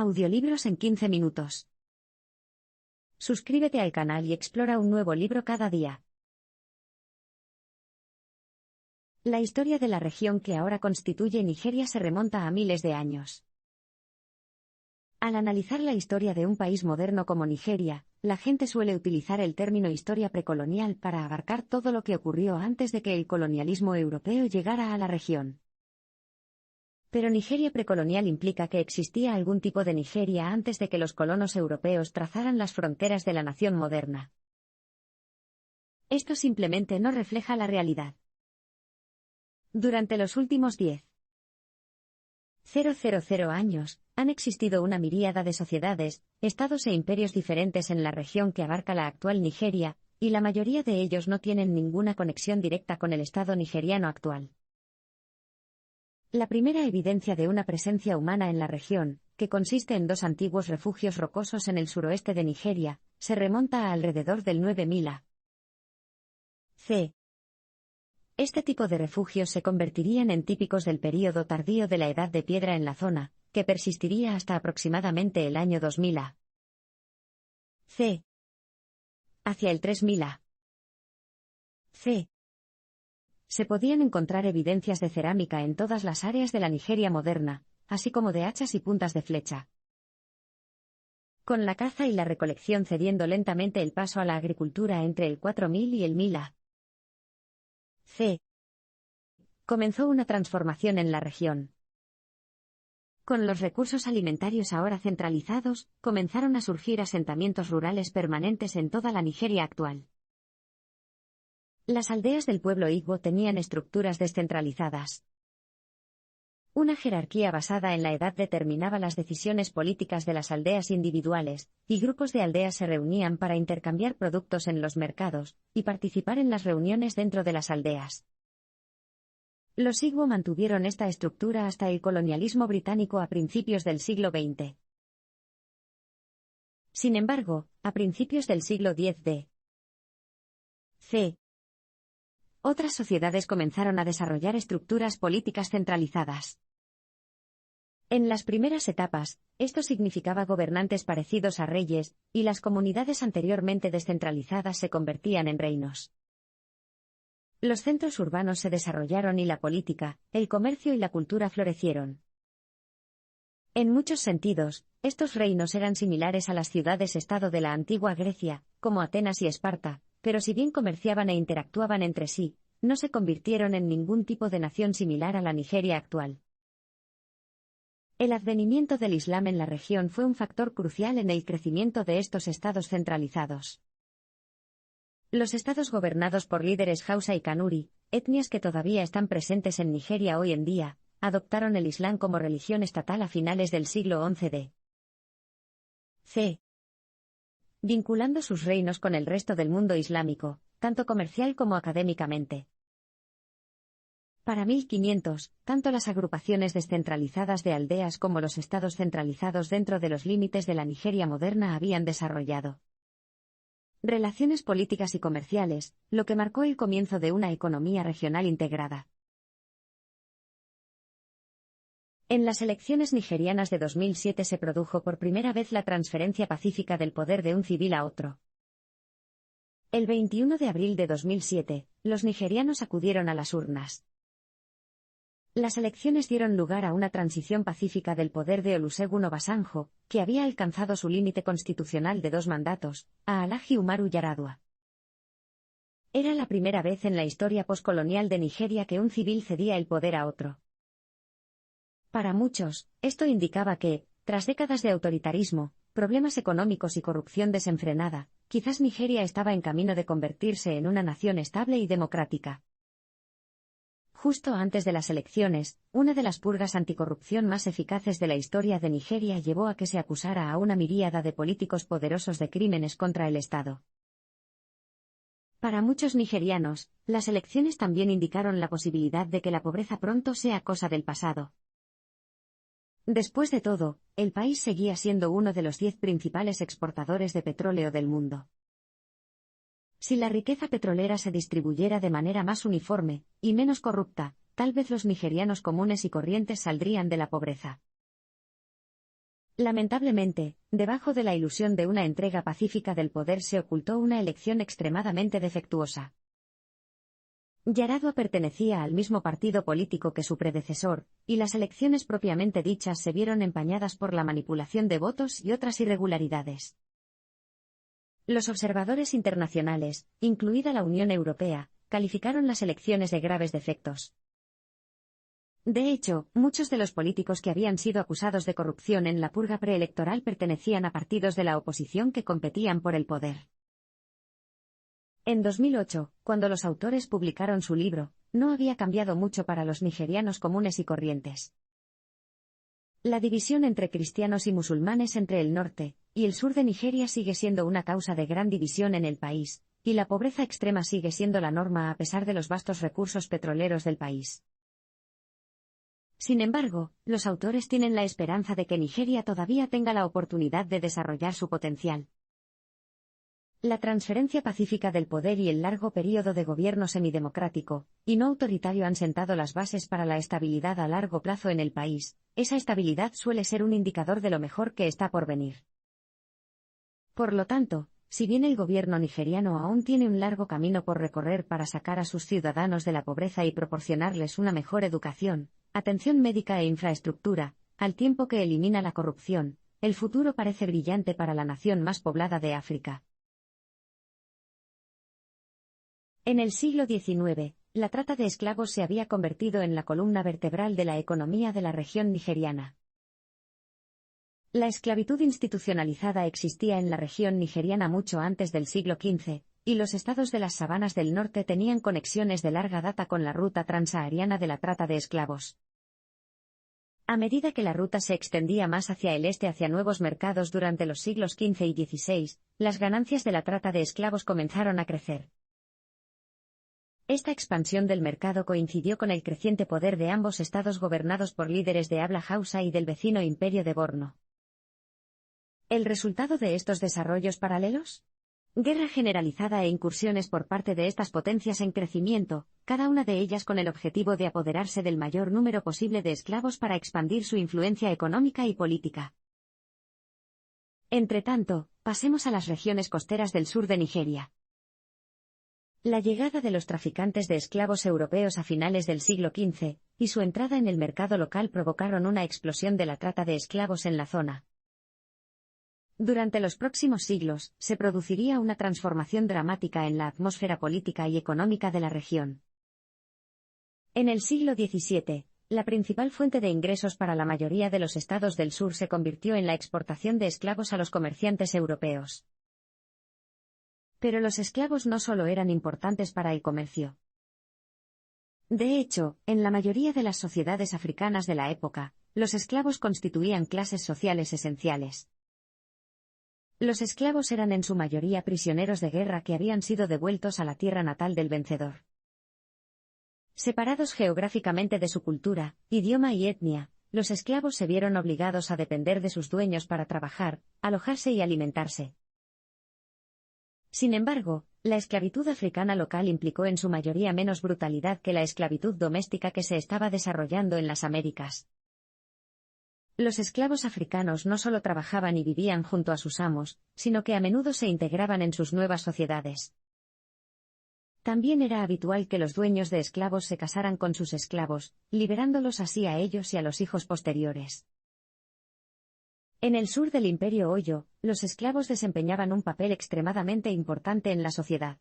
Audiolibros en 15 minutos. Suscríbete al canal y explora un nuevo libro cada día. La historia de la región que ahora constituye Nigeria se remonta a miles de años. Al analizar la historia de un país moderno como Nigeria, la gente suele utilizar el término historia precolonial para abarcar todo lo que ocurrió antes de que el colonialismo europeo llegara a la región. Pero Nigeria precolonial implica que existía algún tipo de Nigeria antes de que los colonos europeos trazaran las fronteras de la nación moderna. Esto simplemente no refleja la realidad. Durante los últimos 10,000 años, han existido una miríada de sociedades, estados e imperios diferentes en la región que abarca la actual Nigeria, y la mayoría de ellos no tienen ninguna conexión directa con el estado nigeriano actual. La primera evidencia de una presencia humana en la región, que consiste en dos antiguos refugios rocosos en el suroeste de Nigeria, se remonta a alrededor del 9000 a.C. Este tipo de refugios se convertirían en típicos del período tardío de la Edad de Piedra en la zona, que persistiría hasta aproximadamente el año 2000 a.C. Hacia el 3000 a.C. se podían encontrar evidencias de cerámica en todas las áreas de la Nigeria moderna, así como de hachas y puntas de flecha. Con la caza y la recolección cediendo lentamente el paso a la agricultura entre el 4000 y el 1000 a.C., comenzó una transformación en la región. Con los recursos alimentarios ahora centralizados, comenzaron a surgir asentamientos rurales permanentes en toda la Nigeria actual. Las aldeas del pueblo Igbo tenían estructuras descentralizadas. Una jerarquía basada en la edad determinaba las decisiones políticas de las aldeas individuales, y grupos de aldeas se reunían para intercambiar productos en los mercados, y participar en las reuniones dentro de las aldeas. Los Igbo mantuvieron esta estructura hasta el colonialismo británico a principios del siglo XX. Sin embargo, a principios del siglo X d.C., otras sociedades comenzaron a desarrollar estructuras políticas centralizadas. En las primeras etapas, esto significaba gobernantes parecidos a reyes, y las comunidades anteriormente descentralizadas se convertían en reinos. Los centros urbanos se desarrollaron y la política, el comercio y la cultura florecieron. En muchos sentidos, estos reinos eran similares a las ciudades-estado de la antigua Grecia, como Atenas y Esparta, pero si bien comerciaban e interactuaban entre sí, no se convirtieron en ningún tipo de nación similar a la Nigeria actual. El advenimiento del Islam en la región fue un factor crucial en el crecimiento de estos estados centralizados. Los estados gobernados por líderes Hausa y Kanuri, etnias que todavía están presentes en Nigeria hoy en día, adoptaron el Islam como religión estatal a finales del siglo XI d.C., vinculando sus reinos con el resto del mundo islámico, tanto comercial como académicamente. Para 1500, tanto las agrupaciones descentralizadas de aldeas como los estados centralizados dentro de los límites de la Nigeria moderna habían desarrollado relaciones políticas y comerciales, lo que marcó el comienzo de una economía regional integrada. En las elecciones nigerianas de 2007 se produjo por primera vez la transferencia pacífica del poder de un civil a otro. El 21 de abril de 2007, los nigerianos acudieron a las urnas. Las elecciones dieron lugar a una transición pacífica del poder de Olusegun Obasanjo, que había alcanzado su límite constitucional de 2 mandatos, a Alhaji Umaru Yar'Adua. Era la primera vez en la historia poscolonial de Nigeria que un civil cedía el poder a otro. Para muchos, esto indicaba que, tras décadas de autoritarismo, problemas económicos y corrupción desenfrenada, quizás Nigeria estaba en camino de convertirse en una nación estable y democrática. Justo antes de las elecciones, una de las purgas anticorrupción más eficaces de la historia de Nigeria llevó a que se acusara a una miríada de políticos poderosos de crímenes contra el Estado. Para muchos nigerianos, las elecciones también indicaron la posibilidad de que la pobreza pronto sea cosa del pasado. Después de todo, el país seguía siendo uno de los 10 principales exportadores de petróleo del mundo. Si la riqueza petrolera se distribuyera de manera más uniforme, y menos corrupta, tal vez los nigerianos comunes y corrientes saldrían de la pobreza. Lamentablemente, debajo de la ilusión de una entrega pacífica del poder se ocultó una elección extremadamente defectuosa. Yaradua pertenecía al mismo partido político que su predecesor, y las elecciones propiamente dichas se vieron empañadas por la manipulación de votos y otras irregularidades. Los observadores internacionales, incluida la Unión Europea, calificaron las elecciones de graves defectos. De hecho, muchos de los políticos que habían sido acusados de corrupción en la purga preelectoral pertenecían a partidos de la oposición que competían por el poder. En 2008, cuando los autores publicaron su libro, no había cambiado mucho para los nigerianos comunes y corrientes. La división entre cristianos y musulmanes entre el norte y el sur de Nigeria sigue siendo una causa de gran división en el país, y la pobreza extrema sigue siendo la norma a pesar de los vastos recursos petroleros del país. Sin embargo, los autores tienen la esperanza de que Nigeria todavía tenga la oportunidad de desarrollar su potencial. La transferencia pacífica del poder y el largo período de gobierno semidemocrático y no autoritario han sentado las bases para la estabilidad a largo plazo en el país. Esa estabilidad suele ser un indicador de lo mejor que está por venir. Por lo tanto, si bien el gobierno nigeriano aún tiene un largo camino por recorrer para sacar a sus ciudadanos de la pobreza y proporcionarles una mejor educación, atención médica e infraestructura, al tiempo que elimina la corrupción, el futuro parece brillante para la nación más poblada de África. En el siglo XIX, la trata de esclavos se había convertido en la columna vertebral de la economía de la región nigeriana. La esclavitud institucionalizada existía en la región nigeriana mucho antes del siglo XV, y los estados de las sabanas del norte tenían conexiones de larga data con la ruta transsahariana de la trata de esclavos. A medida que la ruta se extendía más hacia el este hacia nuevos mercados durante los siglos XV y XVI, las ganancias de la trata de esclavos comenzaron a crecer. Esta expansión del mercado coincidió con el creciente poder de ambos estados gobernados por líderes de habla hausa y del vecino imperio de Borno. ¿El resultado de estos desarrollos paralelos? Guerra generalizada e incursiones por parte de estas potencias en crecimiento, cada una de ellas con el objetivo de apoderarse del mayor número posible de esclavos para expandir su influencia económica y política. Entretanto, pasemos a las regiones costeras del sur de Nigeria. La llegada de los traficantes de esclavos europeos a finales del siglo XV, y su entrada en el mercado local provocaron una explosión de la trata de esclavos en la zona. Durante los próximos siglos, se produciría una transformación dramática en la atmósfera política y económica de la región. En el siglo XVII, la principal fuente de ingresos para la mayoría de los estados del sur se convirtió en la exportación de esclavos a los comerciantes europeos. Pero los esclavos no solo eran importantes para el comercio. De hecho, en la mayoría de las sociedades africanas de la época, los esclavos constituían clases sociales esenciales. Los esclavos eran en su mayoría prisioneros de guerra que habían sido devueltos a la tierra natal del vencedor. Separados geográficamente de su cultura, idioma y etnia, los esclavos se vieron obligados a depender de sus dueños para trabajar, alojarse y alimentarse. Sin embargo, la esclavitud africana local implicó en su mayoría menos brutalidad que la esclavitud doméstica que se estaba desarrollando en las Américas. Los esclavos africanos no solo trabajaban y vivían junto a sus amos, sino que a menudo se integraban en sus nuevas sociedades. También era habitual que los dueños de esclavos se casaran con sus esclavos, liberándolos así a ellos y a los hijos posteriores. En el sur del Imperio Oyo, los esclavos desempeñaban un papel extremadamente importante en la sociedad.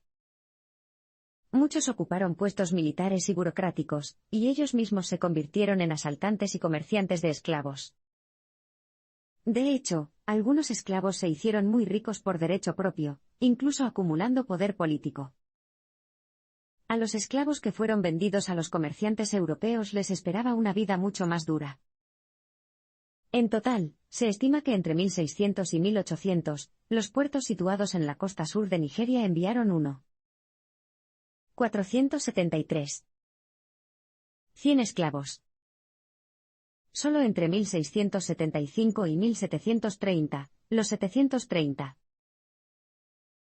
Muchos ocuparon puestos militares y burocráticos, y ellos mismos se convirtieron en asaltantes y comerciantes de esclavos. De hecho, algunos esclavos se hicieron muy ricos por derecho propio, incluso acumulando poder político. A los esclavos que fueron vendidos a los comerciantes europeos les esperaba una vida mucho más dura. En total, se estima que entre 1600 y 1800, los puertos situados en la costa sur de Nigeria enviaron 473. 100 esclavos. Solo entre 1675 y 1730, los 730.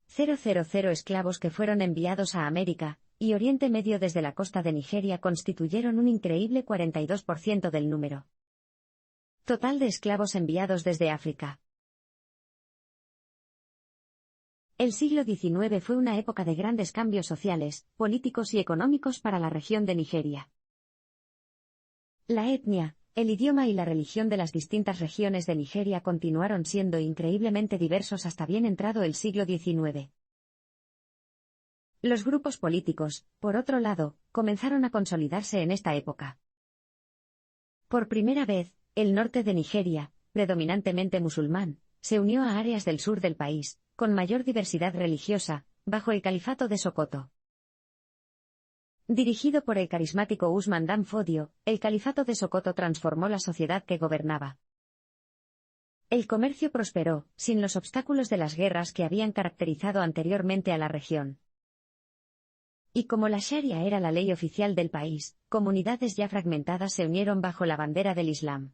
000 esclavos que fueron enviados a América y Oriente Medio desde la costa de Nigeria constituyeron un increíble 42% del número. Total de esclavos enviados desde África. El siglo XIX fue una época de grandes cambios sociales, políticos y económicos para la región de Nigeria. La etnia, el idioma y la religión de las distintas regiones de Nigeria continuaron siendo increíblemente diversos hasta bien entrado el siglo XIX. Los grupos políticos, por otro lado, comenzaron a consolidarse en esta época. Por primera vez, el norte de Nigeria, predominantemente musulmán, se unió a áreas del sur del país, con mayor diversidad religiosa, bajo el califato de Sokoto. Dirigido por el carismático Usman Dan Fodio, el califato de Sokoto transformó la sociedad que gobernaba. El comercio prosperó, sin los obstáculos de las guerras que habían caracterizado anteriormente a la región. Y como la Sharia era la ley oficial del país, comunidades ya fragmentadas se unieron bajo la bandera del Islam.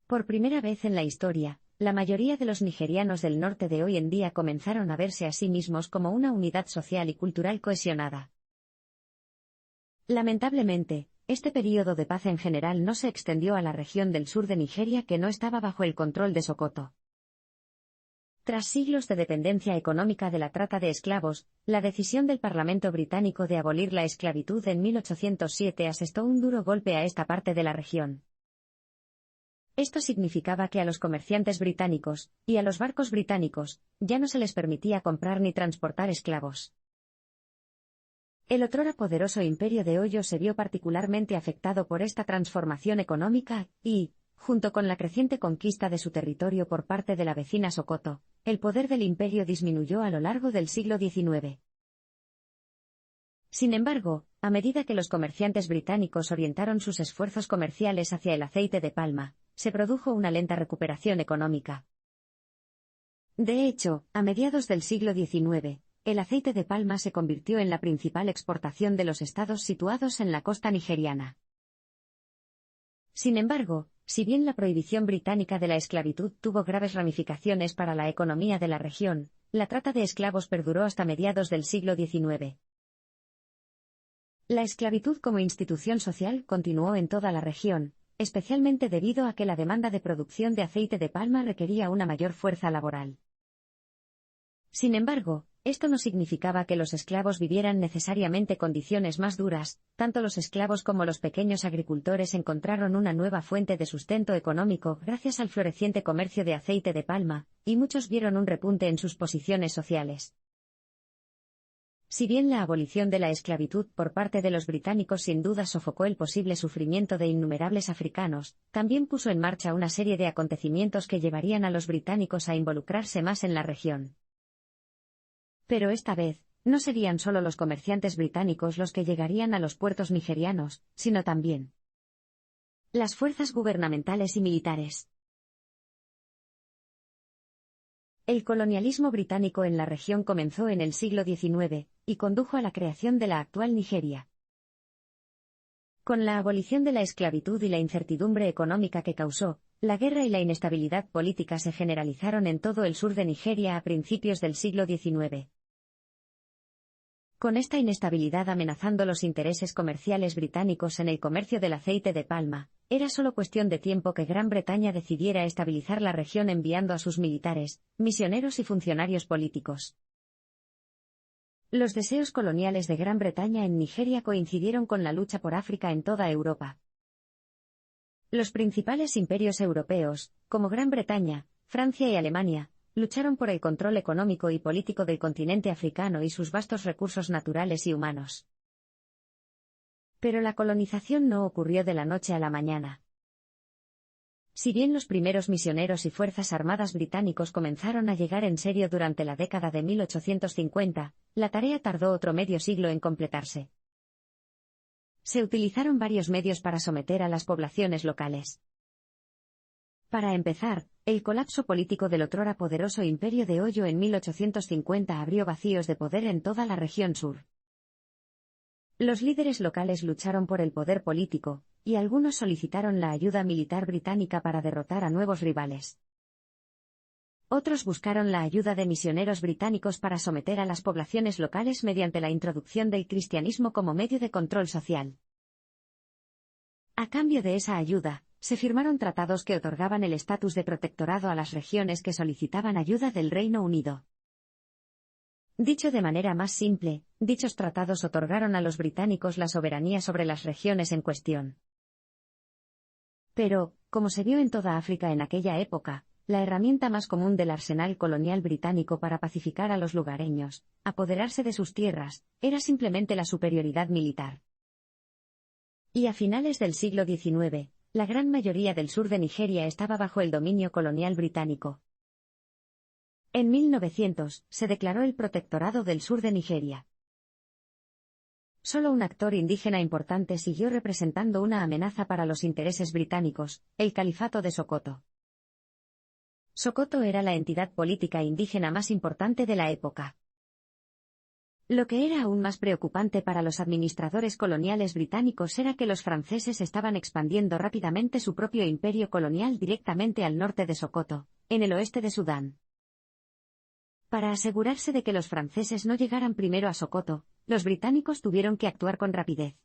Por primera vez en la historia, la mayoría de los nigerianos del norte de hoy en día comenzaron a verse a sí mismos como una unidad social y cultural cohesionada. Lamentablemente, este período de paz en general no se extendió a la región del sur de Nigeria que no estaba bajo el control de Sokoto. Tras siglos de dependencia económica de la trata de esclavos, la decisión del Parlamento británico de abolir la esclavitud en 1807 asestó un duro golpe a esta parte de la región. Esto significaba que a los comerciantes británicos, y a los barcos británicos, ya no se les permitía comprar ni transportar esclavos. El otrora poderoso Imperio de Oyo se vio particularmente afectado por esta transformación económica, y, junto con la creciente conquista de su territorio por parte de la vecina Sokoto, el poder del imperio disminuyó a lo largo del siglo XIX. Sin embargo, a medida que los comerciantes británicos orientaron sus esfuerzos comerciales hacia el aceite de palma, se produjo una lenta recuperación económica. De hecho, a mediados del siglo XIX, el aceite de palma se convirtió en la principal exportación de los estados situados en la costa nigeriana. Sin embargo, si bien la prohibición británica de la esclavitud tuvo graves ramificaciones para la economía de la región, la trata de esclavos perduró hasta mediados del siglo XIX. La esclavitud como institución social continuó en toda la región, especialmente debido a que la demanda de producción de aceite de palma requería una mayor fuerza laboral. Sin embargo, esto no significaba que los esclavos vivieran necesariamente condiciones más duras, tanto los esclavos como los pequeños agricultores encontraron una nueva fuente de sustento económico gracias al floreciente comercio de aceite de palma, y muchos vieron un repunte en sus posiciones sociales. Si bien la abolición de la esclavitud por parte de los británicos sin duda sofocó el posible sufrimiento de innumerables africanos, también puso en marcha una serie de acontecimientos que llevarían a los británicos a involucrarse más en la región. Pero esta vez, no serían solo los comerciantes británicos los que llegarían a los puertos nigerianos, sino también las fuerzas gubernamentales y militares. El colonialismo británico en la región comenzó en el siglo XIX, y condujo a la creación de la actual Nigeria. Con la abolición de la esclavitud y la incertidumbre económica que causó, la guerra y la inestabilidad política se generalizaron en todo el sur de Nigeria a principios del siglo XIX. Con esta inestabilidad amenazando los intereses comerciales británicos en el comercio del aceite de palma, era solo cuestión de tiempo que Gran Bretaña decidiera estabilizar la región enviando a sus militares, misioneros y funcionarios políticos. Los deseos coloniales de Gran Bretaña en Nigeria coincidieron con la lucha por África en toda Europa. Los principales imperios europeos, como Gran Bretaña, Francia y Alemania, lucharon por el control económico y político del continente africano y sus vastos recursos naturales y humanos. Pero la colonización no ocurrió de la noche a la mañana. Si bien los primeros misioneros y fuerzas armadas británicos comenzaron a llegar en serio durante la década de 1850, la tarea tardó otro medio siglo en completarse. Se utilizaron varios medios para someter a las poblaciones locales. Para empezar, el colapso político del otrora poderoso Imperio de Oyo en 1850 abrió vacíos de poder en toda la región sur. Los líderes locales lucharon por el poder político, y algunos solicitaron la ayuda militar británica para derrotar a nuevos rivales. Otros buscaron la ayuda de misioneros británicos para someter a las poblaciones locales mediante la introducción del cristianismo como medio de control social. A cambio de esa ayuda, se firmaron tratados que otorgaban el estatus de protectorado a las regiones que solicitaban ayuda del Reino Unido. Dicho de manera más simple, dichos tratados otorgaron a los británicos la soberanía sobre las regiones en cuestión. Pero, como se vio en toda África en aquella época, la herramienta más común del arsenal colonial británico para pacificar a los lugareños, apoderarse de sus tierras, era simplemente la superioridad militar. Y a finales del siglo XIX, la gran mayoría del sur de Nigeria estaba bajo el dominio colonial británico. En 1900, se declaró el Protectorado del Sur de Nigeria. Solo un actor indígena importante siguió representando una amenaza para los intereses británicos, el Califato de Sokoto. Sokoto era la entidad política indígena más importante de la época. Lo que era aún más preocupante para los administradores coloniales británicos era que los franceses estaban expandiendo rápidamente su propio imperio colonial directamente al norte de Sokoto, en el oeste de Sudán. Para asegurarse de que los franceses no llegaran primero a Sokoto, los británicos tuvieron que actuar con rapidez.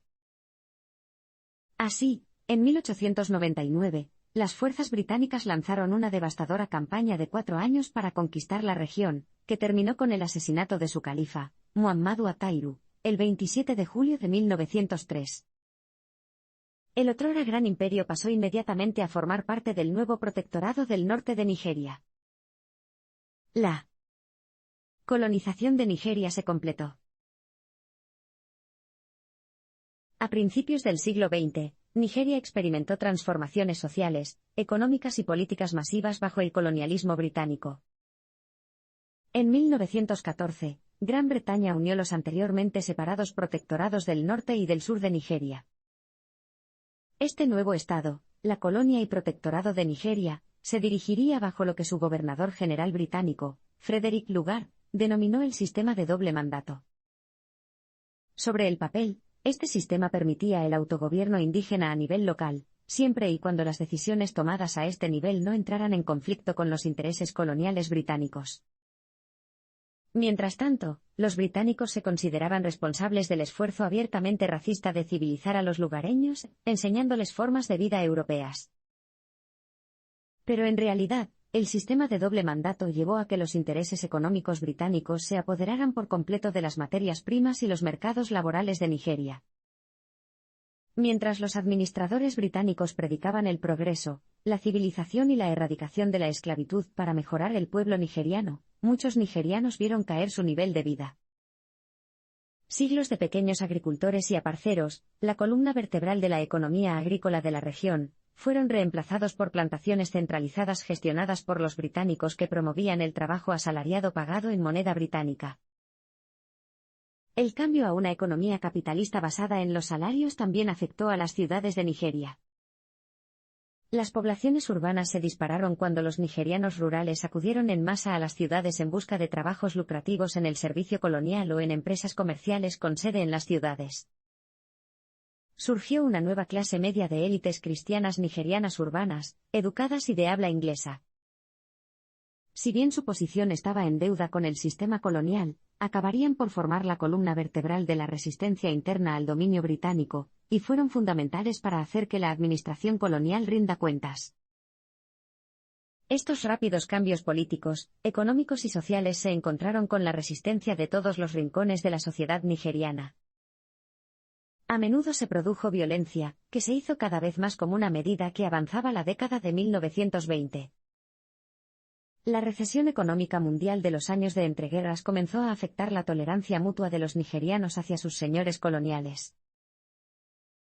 Así, en 1899, las fuerzas británicas lanzaron una devastadora campaña de 4 años para conquistar la región, que terminó con el asesinato de su califa, Muhammadu Atairu, el 27 de julio de 1903. El otrora gran imperio pasó inmediatamente a formar parte del nuevo protectorado del norte de Nigeria. La colonización de Nigeria se completó. A principios del siglo XX, Nigeria experimentó transformaciones sociales, económicas y políticas masivas bajo el colonialismo británico. En 1914, Gran Bretaña unió los anteriormente separados protectorados del norte y del sur de Nigeria. Este nuevo estado, la Colonia y Protectorado de Nigeria, se dirigiría bajo lo que su gobernador general británico, Frederick Lugard, denominó el sistema de doble mandato. Sobre el papel, este sistema permitía el autogobierno indígena a nivel local, siempre y cuando las decisiones tomadas a este nivel no entraran en conflicto con los intereses coloniales británicos. Mientras tanto, los británicos se consideraban responsables del esfuerzo abiertamente racista de civilizar a los lugareños, enseñándoles formas de vida europeas. Pero en realidad, el sistema de doble mandato llevó a que los intereses económicos británicos se apoderaran por completo de las materias primas y los mercados laborales de Nigeria. Mientras los administradores británicos predicaban el progreso, la civilización y la erradicación de la esclavitud para mejorar el pueblo nigeriano, muchos nigerianos vieron caer su nivel de vida. Siglos de pequeños agricultores y aparceros, la columna vertebral de la economía agrícola de la región, fueron reemplazados por plantaciones centralizadas gestionadas por los británicos que promovían el trabajo asalariado pagado en moneda británica. El cambio a una economía capitalista basada en los salarios también afectó a las ciudades de Nigeria. Las poblaciones urbanas se dispararon cuando los nigerianos rurales acudieron en masa a las ciudades en busca de trabajos lucrativos en el servicio colonial o en empresas comerciales con sede en las ciudades. Surgió una nueva clase media de élites cristianas nigerianas urbanas, educadas y de habla inglesa. Si bien su posición estaba en deuda con el sistema colonial, acabarían por formar la columna vertebral de la resistencia interna al dominio británico, y fueron fundamentales para hacer que la administración colonial rinda cuentas. Estos rápidos cambios políticos, económicos y sociales se encontraron con la resistencia de todos los rincones de la sociedad nigeriana. A menudo se produjo violencia, que se hizo cada vez más común a medida que avanzaba la década de 1920. La recesión económica mundial de los años de entreguerras comenzó a afectar la tolerancia mutua de los nigerianos hacia sus señores coloniales.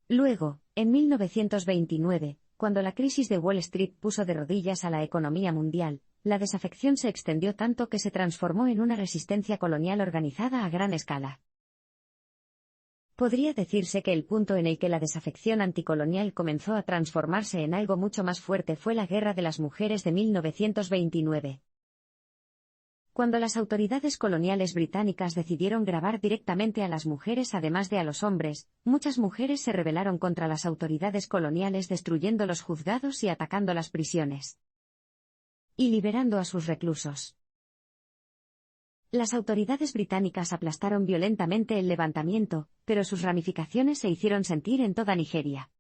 Luego, en 1929, cuando la crisis de Wall Street puso de rodillas a la economía mundial, la desafección se extendió tanto que se transformó en una resistencia colonial organizada a gran escala. Podría decirse que el punto en el que la desafección anticolonial comenzó a transformarse en algo mucho más fuerte fue la Guerra de las Mujeres de 1929. Cuando las autoridades coloniales británicas decidieron gravar directamente a las mujeres además de a los hombres, muchas mujeres se rebelaron contra las autoridades coloniales destruyendo los juzgados y atacando las prisiones. Y liberando a sus reclusos. Las autoridades británicas aplastaron violentamente el levantamiento, pero sus ramificaciones se hicieron sentir en toda Nigeria.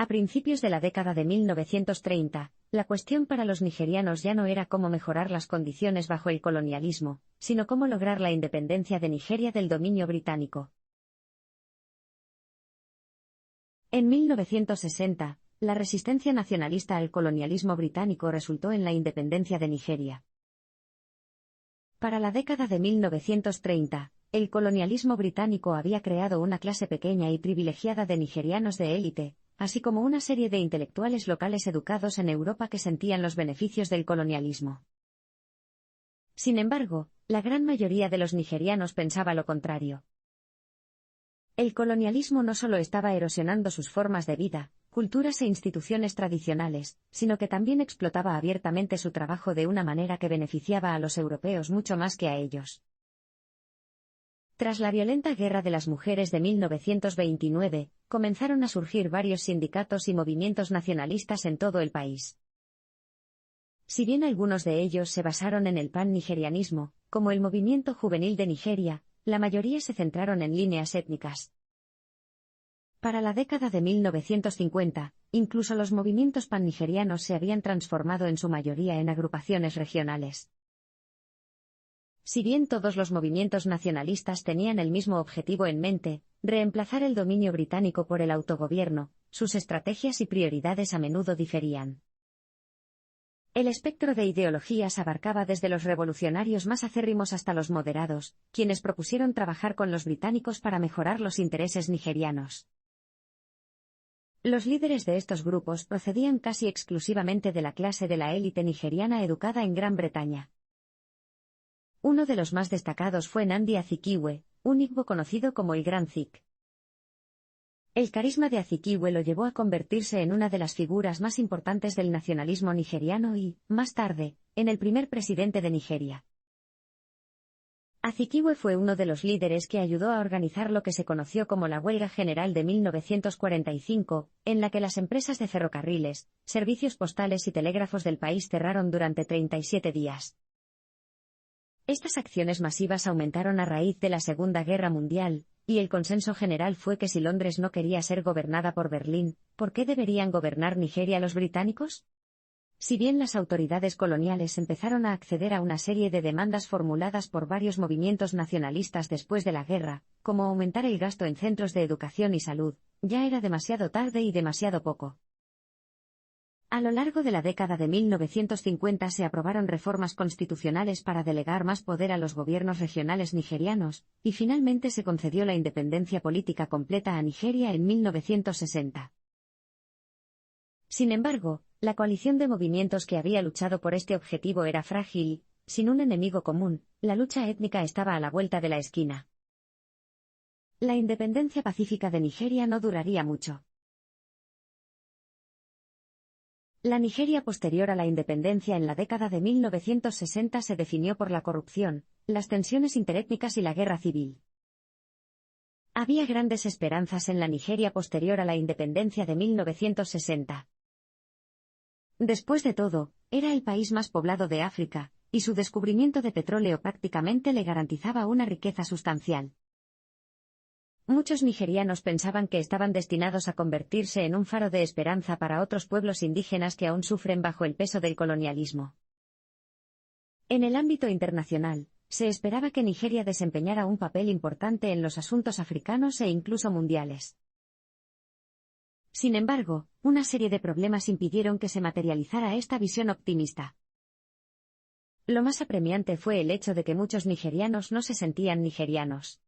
A principios de la década de 1930, la cuestión para los nigerianos ya no era cómo mejorar las condiciones bajo el colonialismo, sino cómo lograr la independencia de Nigeria del dominio británico. En 1960, la resistencia nacionalista al colonialismo británico resultó en la independencia de Nigeria. Para la década de 1930, el colonialismo británico había creado una clase pequeña y privilegiada de nigerianos de élite, así como una serie de intelectuales locales educados en Europa que sentían los beneficios del colonialismo. Sin embargo, la gran mayoría de los nigerianos pensaba lo contrario. El colonialismo no solo estaba erosionando sus formas de vida, culturas e instituciones tradicionales, sino que también explotaba abiertamente su trabajo de una manera que beneficiaba a los europeos mucho más que a ellos. Tras la violenta Guerra de las Mujeres de 1929, comenzaron a surgir varios sindicatos y movimientos nacionalistas en todo el país. Si bien algunos de ellos se basaron en el pan-nigerianismo, como el Movimiento Juvenil de Nigeria, la mayoría se centraron en líneas étnicas. Para la década de 1950, incluso los movimientos pan-nigerianos se habían transformado en su mayoría en agrupaciones regionales. Si bien todos los movimientos nacionalistas tenían el mismo objetivo en mente, reemplazar el dominio británico por el autogobierno, sus estrategias y prioridades a menudo diferían. El espectro de ideologías abarcaba desde los revolucionarios más acérrimos hasta los moderados, quienes propusieron trabajar con los británicos para mejorar los intereses nigerianos. Los líderes de estos grupos procedían casi exclusivamente de la clase de la élite nigeriana educada en Gran Bretaña. Uno de los más destacados fue Nnamdi Azikiwe, un Igbo conocido como el Gran Zik. El carisma de Azikiwe lo llevó a convertirse en una de las figuras más importantes del nacionalismo nigeriano y, más tarde, en el primer presidente de Nigeria. Azikiwe fue uno de los líderes que ayudó a organizar lo que se conoció como la Huelga General de 1945, en la que las empresas de ferrocarriles, servicios postales y telégrafos del país cerraron durante 37 días. Estas acciones masivas aumentaron a raíz de la Segunda Guerra Mundial, y el consenso general fue que si Londres no quería ser gobernada por Berlín, ¿por qué deberían gobernar Nigeria los británicos? Si bien las autoridades coloniales empezaron a acceder a una serie de demandas formuladas por varios movimientos nacionalistas después de la guerra, como aumentar el gasto en centros de educación y salud, ya era demasiado tarde y demasiado poco. A lo largo de la década de 1950 se aprobaron reformas constitucionales para delegar más poder a los gobiernos regionales nigerianos, y finalmente se concedió la independencia política completa a Nigeria en 1960. Sin embargo, la coalición de movimientos que había luchado por este objetivo era frágil y, sin un enemigo común, la lucha étnica estaba a la vuelta de la esquina. La independencia pacífica de Nigeria no duraría mucho. La Nigeria posterior a la independencia en la década de 1960 se definió por la corrupción, las tensiones interétnicas y la guerra civil. Había grandes esperanzas en la Nigeria posterior a la independencia de 1960. Después de todo, era el país más poblado de África, y su descubrimiento de petróleo prácticamente le garantizaba una riqueza sustancial. Muchos nigerianos pensaban que estaban destinados a convertirse en un faro de esperanza para otros pueblos indígenas que aún sufren bajo el peso del colonialismo. En el ámbito internacional, se esperaba que Nigeria desempeñara un papel importante en los asuntos africanos e incluso mundiales. Sin embargo, una serie de problemas impidieron que se materializara esta visión optimista. Lo más apremiante fue el hecho de que muchos nigerianos no se sentían nigerianos.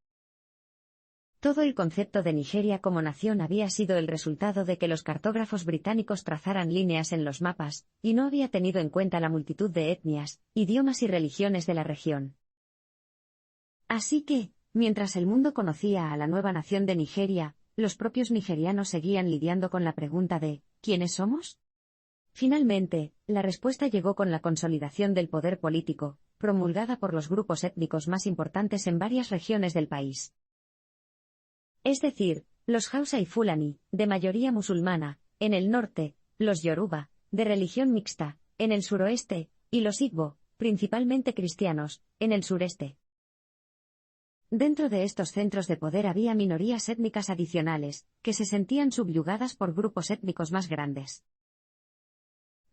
Todo el concepto de Nigeria como nación había sido el resultado de que los cartógrafos británicos trazaran líneas en los mapas, y no había tenido en cuenta la multitud de etnias, idiomas y religiones de la región. Así que, mientras el mundo conocía a la nueva nación de Nigeria, los propios nigerianos seguían lidiando con la pregunta de ¿quiénes somos? Finalmente, la respuesta llegó con la consolidación del poder político, promulgada por los grupos étnicos más importantes en varias regiones del país. Es decir, los Hausa y Fulani, de mayoría musulmana, en el norte, los Yoruba, de religión mixta, en el suroeste, y los Igbo, principalmente cristianos, en el sureste. Dentro de estos centros de poder había minorías étnicas adicionales, que se sentían subyugadas por grupos étnicos más grandes.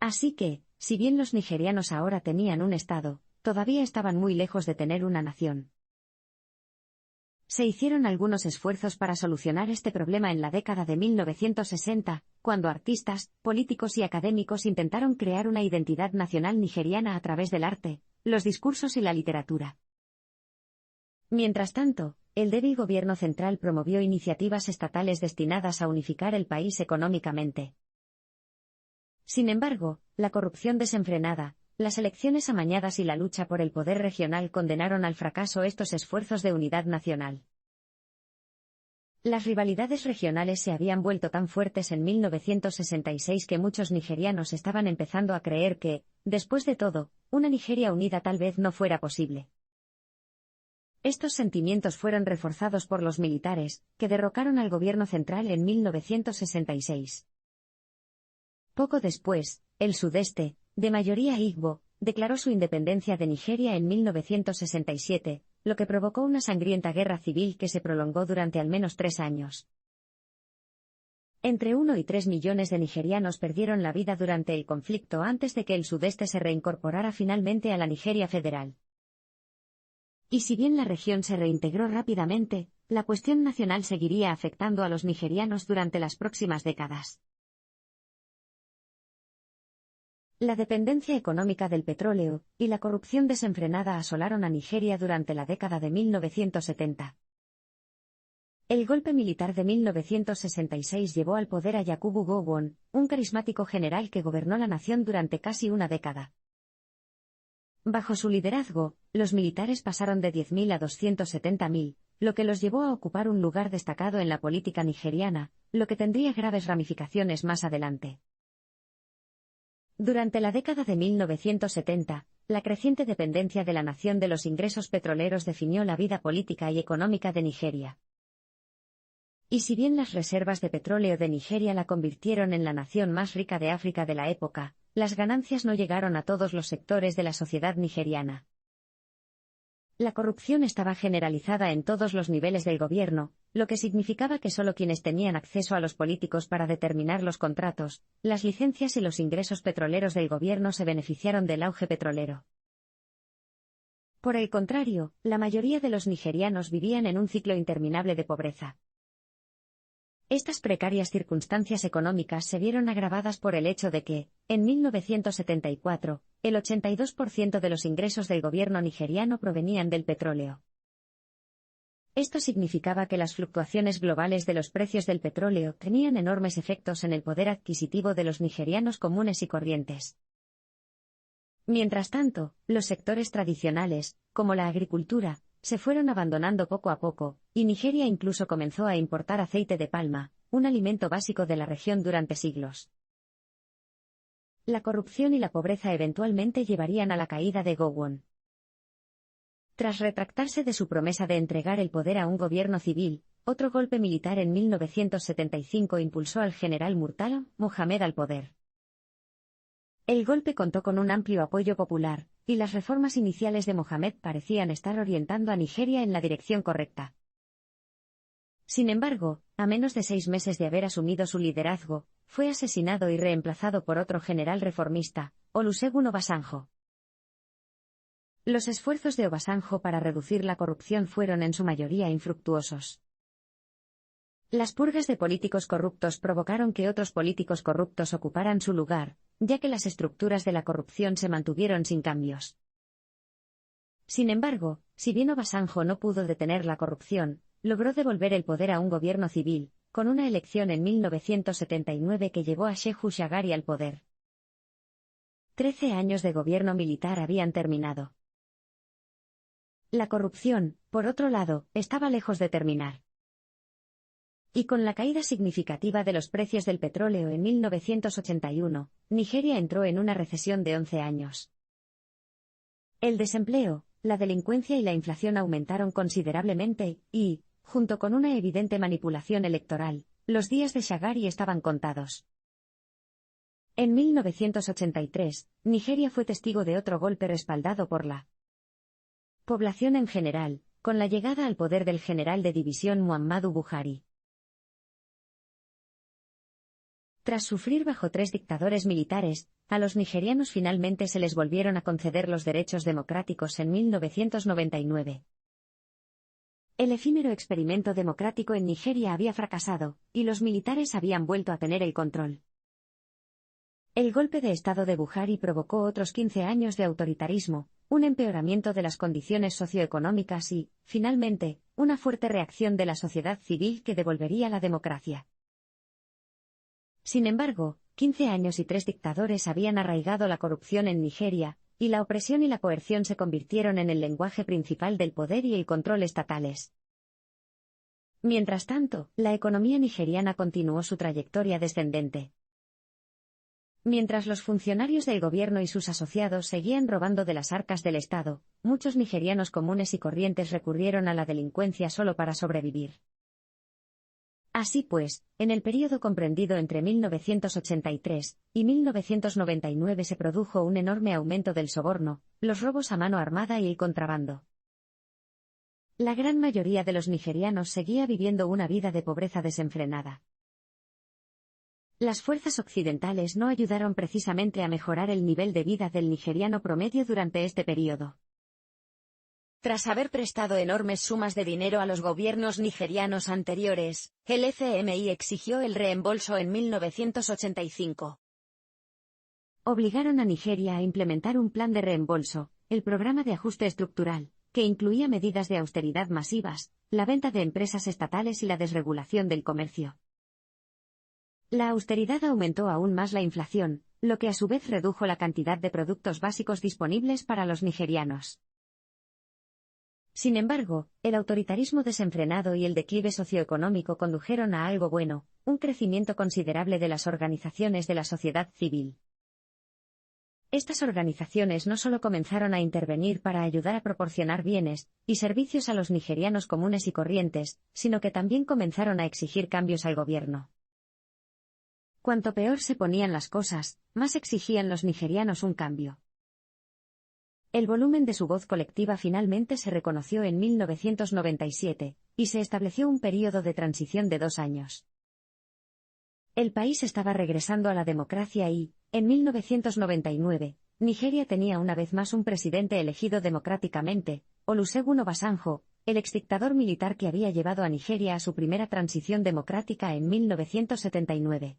Así que, si bien los nigerianos ahora tenían un estado, todavía estaban muy lejos de tener una nación. Se hicieron algunos esfuerzos para solucionar este problema en la década de 1960, cuando artistas, políticos y académicos intentaron crear una identidad nacional nigeriana a través del arte, los discursos y la literatura. Mientras tanto, el débil gobierno central promovió iniciativas estatales destinadas a unificar el país económicamente. Sin embargo, la corrupción desenfrenada, las elecciones amañadas y la lucha por el poder regional condenaron al fracaso estos esfuerzos de unidad nacional. Las rivalidades regionales se habían vuelto tan fuertes en 1966 que muchos nigerianos estaban empezando a creer que, después de todo, una Nigeria unida tal vez no fuera posible. Estos sentimientos fueron reforzados por los militares, que derrocaron al gobierno central en 1966. Poco después, el sudeste, de mayoría Igbo, declaró su independencia de Nigeria en 1967, lo que provocó una sangrienta guerra civil que se prolongó durante al menos 3 años. Entre 1 y 3 millones de nigerianos perdieron la vida durante el conflicto antes de que el sudeste se reincorporara finalmente a la Nigeria federal. Y si bien la región se reintegró rápidamente, la cuestión nacional seguiría afectando a los nigerianos durante las próximas décadas. La dependencia económica del petróleo y la corrupción desenfrenada asolaron a Nigeria durante la década de 1970. El golpe militar de 1966 llevó al poder a Yakubu Gowon, un carismático general que gobernó la nación durante casi una década. Bajo su liderazgo, los militares pasaron de 10.000 a 270.000, lo que los llevó a ocupar un lugar destacado en la política nigeriana, lo que tendría graves ramificaciones más adelante. Durante la década de 1970, la creciente dependencia de la nación de los ingresos petroleros definió la vida política y económica de Nigeria. Y si bien las reservas de petróleo de Nigeria la convirtieron en la nación más rica de África de la época, las ganancias no llegaron a todos los sectores de la sociedad nigeriana. La corrupción estaba generalizada en todos los niveles del gobierno, lo que significaba que solo quienes tenían acceso a los políticos para determinar los contratos, las licencias y los ingresos petroleros del gobierno se beneficiaron del auge petrolero. Por el contrario, la mayoría de los nigerianos vivían en un ciclo interminable de pobreza. Estas precarias circunstancias económicas se vieron agravadas por el hecho de que, en 1974, el 82% de los ingresos del gobierno nigeriano provenían del petróleo. Esto significaba que las fluctuaciones globales de los precios del petróleo tenían enormes efectos en el poder adquisitivo de los nigerianos comunes y corrientes. Mientras tanto, los sectores tradicionales, como la agricultura, se fueron abandonando poco a poco, y Nigeria incluso comenzó a importar aceite de palma, un alimento básico de la región durante siglos. La corrupción y la pobreza eventualmente llevarían a la caída de Gowon. Tras retractarse de su promesa de entregar el poder a un gobierno civil, otro golpe militar en 1975 impulsó al general Murtala Mohammed al poder. El golpe contó con un amplio apoyo popular, y las reformas iniciales de Mohammed parecían estar orientando a Nigeria en la dirección correcta. Sin embargo, a menos de 6 meses de haber asumido su liderazgo, fue asesinado y reemplazado por otro general reformista, Olusegun Obasanjo. Los esfuerzos de Obasanjo para reducir la corrupción fueron en su mayoría infructuosos. Las purgas de políticos corruptos provocaron que otros políticos corruptos ocuparan su lugar, ya que las estructuras de la corrupción se mantuvieron sin cambios. Sin embargo, si bien Obasanjo no pudo detener la corrupción, logró devolver el poder a un gobierno civil, con una elección en 1979 que llevó a Shehu Shagari al poder. 13 años de gobierno militar habían terminado. La corrupción, por otro lado, estaba lejos de terminar. Y con la caída significativa de los precios del petróleo en 1981, Nigeria entró en una recesión de 11 años. El desempleo, la delincuencia y la inflación aumentaron considerablemente, y, junto con una evidente manipulación electoral, los días de Shagari estaban contados. En 1983, Nigeria fue testigo de otro golpe respaldado por la población en general, con la llegada al poder del general de división Muhammadu Buhari. Tras sufrir bajo 3 dictadores militares, a los nigerianos finalmente se les volvieron a conceder los derechos democráticos en 1999. El efímero experimento democrático en Nigeria había fracasado, y los militares habían vuelto a tener el control. El golpe de Estado de Buhari provocó otros 15 años de autoritarismo, un empeoramiento de las condiciones socioeconómicas y, finalmente, una fuerte reacción de la sociedad civil que devolvería la democracia. Sin embargo, 15 años y 3 dictadores habían arraigado la corrupción en Nigeria, y la opresión y la coerción se convirtieron en el lenguaje principal del poder y el control estatales. Mientras tanto, la economía nigeriana continuó su trayectoria descendente. Mientras los funcionarios del gobierno y sus asociados seguían robando de las arcas del Estado, muchos nigerianos comunes y corrientes recurrieron a la delincuencia solo para sobrevivir. Así pues, en el período comprendido entre 1983 y 1999 se produjo un enorme aumento del soborno, los robos a mano armada y el contrabando. La gran mayoría de los nigerianos seguía viviendo una vida de pobreza desenfrenada. Las fuerzas occidentales no ayudaron precisamente a mejorar el nivel de vida del nigeriano promedio durante este período. Tras haber prestado enormes sumas de dinero a los gobiernos nigerianos anteriores, el FMI exigió el reembolso en 1985. Obligaron a Nigeria a implementar un plan de reembolso, el Programa de Ajuste Estructural, que incluía medidas de austeridad masivas, la venta de empresas estatales y la desregulación del comercio. La austeridad aumentó aún más la inflación, lo que a su vez redujo la cantidad de productos básicos disponibles para los nigerianos. Sin embargo, el autoritarismo desenfrenado y el declive socioeconómico condujeron a algo bueno, un crecimiento considerable de las organizaciones de la sociedad civil. Estas organizaciones no solo comenzaron a intervenir para ayudar a proporcionar bienes y servicios a los nigerianos comunes y corrientes, sino que también comenzaron a exigir cambios al gobierno. Cuanto peor se ponían las cosas, más exigían los nigerianos un cambio. El volumen de su voz colectiva finalmente se reconoció en 1997, y se estableció un período de transición de 2 años. El país estaba regresando a la democracia y, en 1999, Nigeria tenía una vez más un presidente elegido democráticamente, Olusegun Obasanjo, el exdictador militar que había llevado a Nigeria a su primera transición democrática en 1979.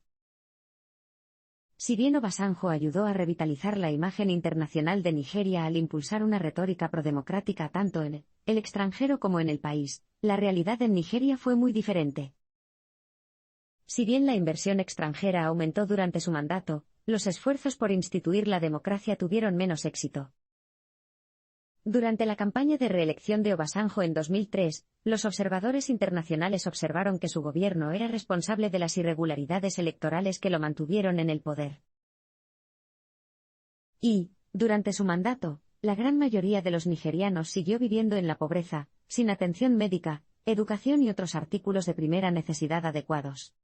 Si bien Obasanjo ayudó a revitalizar la imagen internacional de Nigeria al impulsar una retórica prodemocrática tanto en el extranjero como en el país, la realidad en Nigeria fue muy diferente. Si bien la inversión extranjera aumentó durante su mandato, los esfuerzos por instituir la democracia tuvieron menos éxito. Durante la campaña de reelección de Obasanjo en 2003, los observadores internacionales observaron que su gobierno era responsable de las irregularidades electorales que lo mantuvieron en el poder. Y, durante su mandato, la gran mayoría de los nigerianos siguió viviendo en la pobreza, sin atención médica, educación y otros artículos de primera necesidad adecuados.